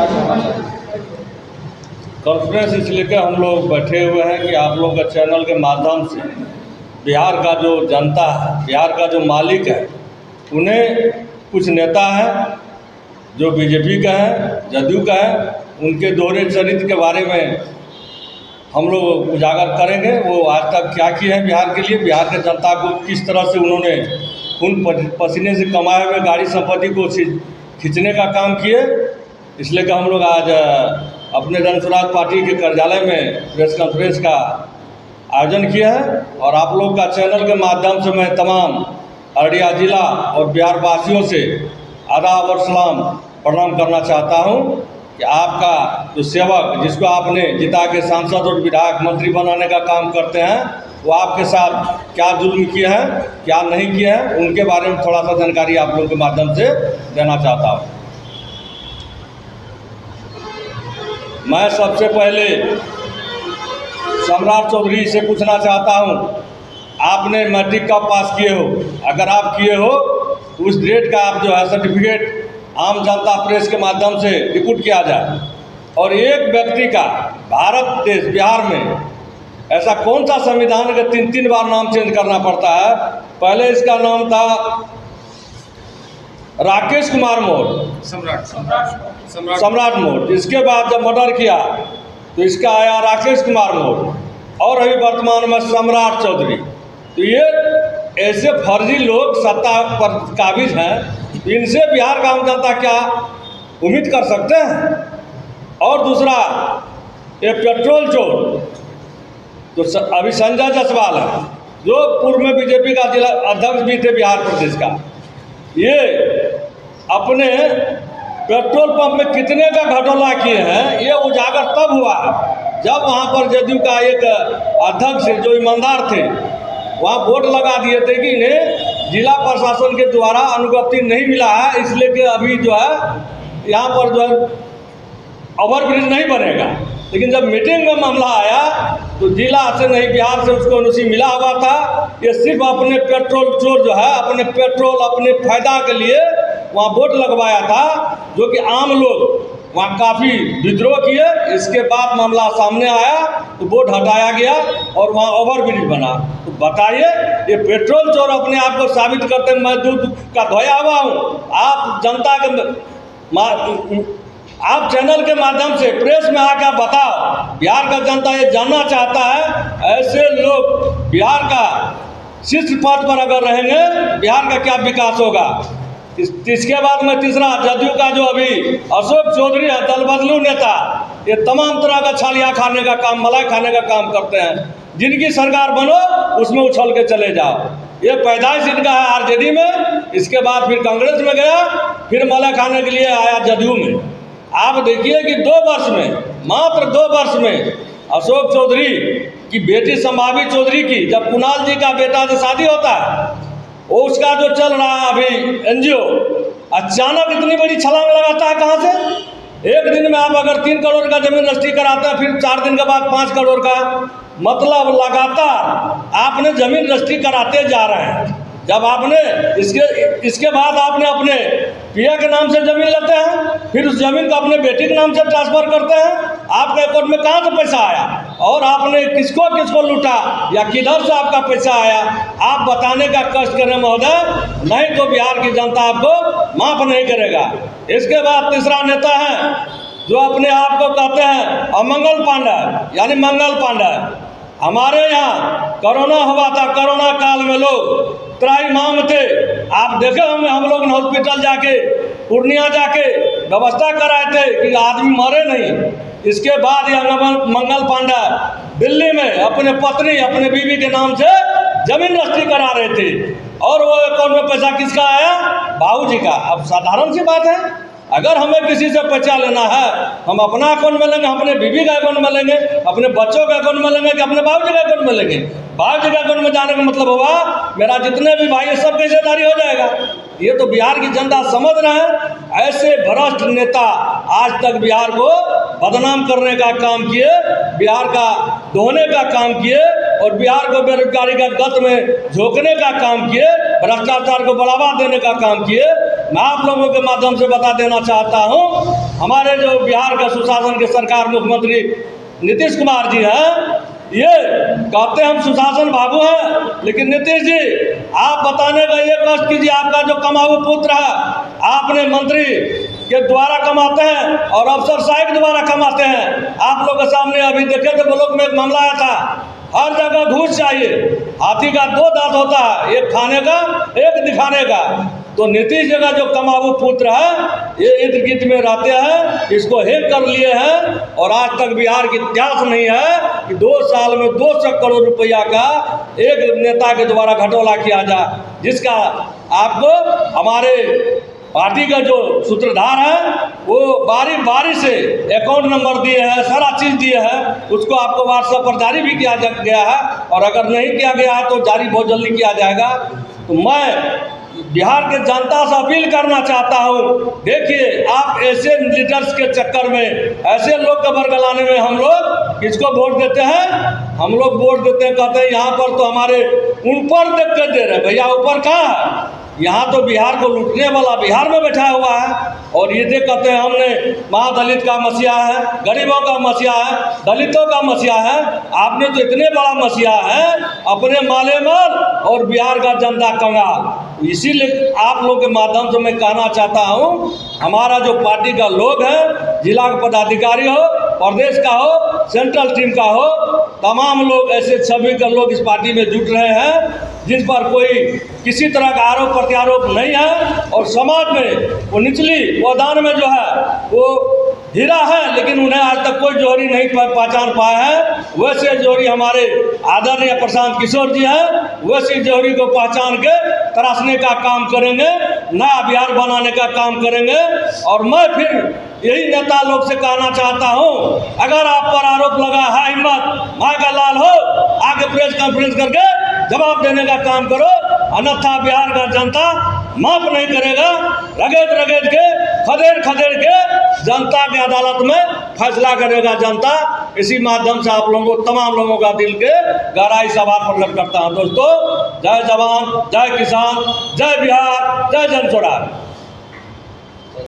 क्या कहना चाहिए? कॉन्फ्रेंस इसलिए के हम लोग बैठे हुए हैं कि आप लोगों के चैनल के माध्यम से बिहार का जो जनता है, बिहार का जो मालिक है, उन्हें कुछ नेता हैं जो बीजेपी का है, जदयू का है, उनके दोहरे चरित्र के बारे में हम लोग उजागर करेंगे। वो आज तक क्या किए हैं बिहार के लिए, बिहार के जनता को किस तरह से उन्होंने खून पसीने से कमाए हुए गाड़ी संपत्ति को खींचने का काम किए। इसलिए कि हम लोग आज अपने जन स्वराज पार्टी के कार्यालय में प्रेस कॉन्फ्रेंस का आयोजन किया है और आप लोग का चैनल के माध्यम से मैं तमाम अररिया जिला और बिहार वासियों से आदाब और सलाम प्रणाम करना चाहता हूं कि आपका जो सेवक जिसको आपने जिता के सांसद और विधायक मंत्री बनाने का काम करते हैं, वो आपके साथ क्या जुल्म किए हैं, क्या नहीं किए हैं, उनके बारे में थोड़ा सा जानकारी आप लोगों के माध्यम से देना चाहता हूँ। मैं सबसे पहले सम्राट चौधरी से पूछना चाहता हूँ, आपने मैट्रिक कब पास किए हो? अगर आप किए हो तो उस ग्रेड का आप जो है सर्टिफिकेट आम जनता प्रेस के माध्यम से रिपोर्ट किया जाए। और एक व्यक्ति का भारत देश बिहार में ऐसा कौन सा संविधान का 3 बार नाम चेंज करना पड़ता है? पहले इसका नाम था राकेश कुमार मोर, सम्राट मोर। इसके बाद जब मर्डर किया तो इसका आया राकेश कुमार मोर और अभी वर्तमान में सम्राट चौधरी। तो ये ऐसे फर्जी लोग सत्ता पर काबिज हैं, इनसे बिहार का आम जनता क्या उम्मीद कर सकते हैं? और दूसरा, ये पेट्रोल चोर तो अभी संजय जायसवाल है, जो पूर्व में बीजेपी का जिला अध्यक्ष भी थे बिहार प्रदेश का। ये अपने पेट्रोल पंप में कितने का घोटाला किए हैं, ये उजागर तब हुआ जब वहाँ पर जदयू का एक अध्यक्ष जो ईमानदार थे, वहाँ वोट लगा दिए थे कि इन्हें जिला प्रशासन के द्वारा अनुज्ञप्ति नहीं मिला है, इसलिए कि अभी जो है यहाँ पर जो है ओवरब्रिज नहीं बनेगा। लेकिन जब मीटिंग में मामला आया तो जिला से नहीं बिहार से उसको एनओसी मिला हुआ था। ये सिर्फ अपने पेट्रोल चोर जो है अपने पेट्रोल अपने फायदा के लिए वहाँ वोट लगवाया था, जो कि आम लोग वहाँ काफ़ी विद्रोह किए। इसके बाद मामला सामने आया तो वोट हटाया गया और वहाँ ओवरब्रिज बना। तो बताइए, ये पेट्रोल चोर अपने आप को साबित करते हैं मैं दूध का धोया हुआ हूँ। आप जनता के आप चैनल के माध्यम से प्रेस में आकर बताओ, बिहार का जनता ये जानना चाहता है ऐसे लोग बिहार का शीर्ष पद पर अगर रहेंगे बिहार का क्या विकास होगा। इसके बाद में तीसरा, जदयू का जो अभी अशोक चौधरी है, दल बदलू नेता, ये तमाम तरह का छालिया खाने का काम, मलाई खाने का काम करते हैं। जिनकी सरकार बनो उसमें उछल के चले जाओ। ये पैदाइश इनका है आरजेडी में, इसके बाद फिर कांग्रेस में गया, फिर मलाई खाने के लिए आया जदयू में। आप देखिए कि 2 वर्ष में, मात्र 2 वर्ष में अशोक चौधरी की बेटी संभावी चौधरी की, जब कुणाल जी का बेटा से शादी होता है, वो उसका जो चल रहा है अभी एनजीओ, अचानक इतनी बड़ी छलांग लगाता है। कहाँ से? एक दिन में आप अगर 3 करोड़ का जमीन रजिस्ट्री कराते हैं, फिर 4 दिन के बाद 5 करोड़ का, मतलब लगातार आपने जमीन रजिस्ट्री कराते जा रहे हैं। जब आपने इसके बाद आपने अपने पिया के नाम से ज़मीन लेते हैं, फिर उस ज़मीन को अपने बेटी के नाम से ट्रांसफ़र करते हैं। आपके अकाउंट में कहाँ से पैसा आया और आपने किसको किसको लूटा या किधर से आपका पैसा आया, आप बताने का कष्ट करें महोदय, नहीं तो बिहार की जनता आपको माफ़ नहीं करेगा। इसके बाद तीसरा नेता है जो अपने आप को कहते हैं अमंगल पांडे, यानी मंगल पांडे। हमारे यहाँ कोरोना हुआ था, कोरोना काल में लोग त्राहिमाम थे। आप देखे होंगे हम लोग ने हॉस्पिटल जाके, पूर्णिया जाके व्यवस्था कराए थे कि आदमी मरे नहीं। इसके बाद यह मंगल पांडे दिल्ली में अपने पत्नी अपने बीवी के नाम से जमीन रजिस्ट्री करा रहे थे और वो अकाउंट में पैसा किसका आया? बाबूजी का। अब साधारण सी बात है, अगर हमें किसी से पैसा लेना है, हम अपना अकाउंट में लेंगे, अपने बीवी का अकाउंट में लेंगे, अपने बच्चों के अकाउंट में लेंगे कि अपने बाबूजी का अकाउंट में लेंगे? बाबूजी के अकाउंट में जाने का मतलब हुआ मेरा जितने भी भाई है सब की हिस्सेदारी हो जाएगा। ये तो बिहार की जनता समझ रहे हैं। ऐसे भ्रष्ट नेता आज तक बिहार को बदनाम करने का काम किए, बिहार का धोने का काम किए और बिहार को बेरोजगारी का गत में झोंकने का काम किए, भ्रष्टाचार को बढ़ावा देने का काम किए। मैं आप लोगों के माध्यम से बता देना चाहता हूँ, हमारे जो बिहार का सुशासन के सरकार मुख्यमंत्री नीतीश कुमार जी हैं, ये कहते हैं हम सुशासन बाबू हैं, लेकिन नीतीश जी आप बताने का ये कष्ट कीजिए, आपका जो कमाऊ पुत्र है, आपने मंत्री के द्वारा कमाते हैं और अफसरशाही के द्वारा कमाते हैं। आप लोग के सामने अभी देखे थे ब्लॉक में एक मामला आया था, हर जगह घूस चाहिए। हाथी का दो दांत होता है, एक खाने का एक दिखाने का। तो नीतीश जी का जो कमाऊ पुत्र है, ये इर्द गिर्द में रहते हैं, इसको हैक कर लिए हैं और आज तक बिहार की इतिहास नहीं है कि 2 साल में 200 करोड़ रुपया का एक नेता के द्वारा घटोला किया जाए, जिसका आपको हमारे पार्टी का जो सूत्रधार है वो बारी से अकाउंट नंबर दिए हैं, सारा चीज़ दिए हैं, उसको आपको व्हाट्सएप पर जारी भी किया गया है और अगर नहीं किया गया है तो जारी बहुत जल्दी किया जाएगा। तो मैं बिहार के जनता से अपील करना चाहता हूँ, देखिए आप ऐसे लीडर्स के चक्कर में, ऐसे लोग के बरगलाने में हम लोग किसको वोट देते हैं? हम लोग वोट देते हैं, कहते हैं यहाँ पर तो हमारे ऊपर देख कर दे रहे, भैया ऊपर कहाँ है? यहाँ तो बिहार को लूटने वाला बिहार में बैठा हुआ है। और ये देख कहते हैं हमने महादलित का मसीहा है, गरीबों का मसीहा है, दलितों का मसीहा है। आपने तो इतने बड़ा मसीहा है, अपने माले माल और बिहार का जनता कंगाल। इसीलिए आप लोग के माध्यम से मैं कहना चाहता हूँ, हमारा जो पार्टी का लोग है, जिला का पदाधिकारी हो, प्रदेश का हो, सेंट्रल टीम का हो, तमाम लोग ऐसे सभी का लोग इस पार्टी में जुट रहे हैं जिस पर कोई किसी तरह का आरोप प्रत्यारोप नहीं है। और समाज में वो निचली पौदान में जो है वो हीरा है, लेकिन उन्हें आज तक कोई जोहरी नहीं पहचान पाया है। वैसे जोहरी हमारे आदरणीय प्रशांत किशोर जी हैं, वैसे जोहरी को पहचान के तराशने का काम करेंगे, नया बिहार बनाने का काम करेंगे। और मैं फिर यही नेता लोग से कहना चाहता हूँ, अगर आप पर आरोप लगा है, हिम्मत माँ का लाल हो, आके प्रेस कॉन्फ्रेंस करके जवाब देने का काम करो, अन्यथा बिहार का जनता माफ नहीं करेगा। रगड़ के खदेड़ के जनता के अदालत में फैसला करेगा जनता। इसी माध्यम से आप लोगों तमाम लोगों का दिल के गहराई से आभार प्रकट करता हूँ। दोस्तों, जय जवान, जय किसान, जय बिहार, जय जन स्वराज।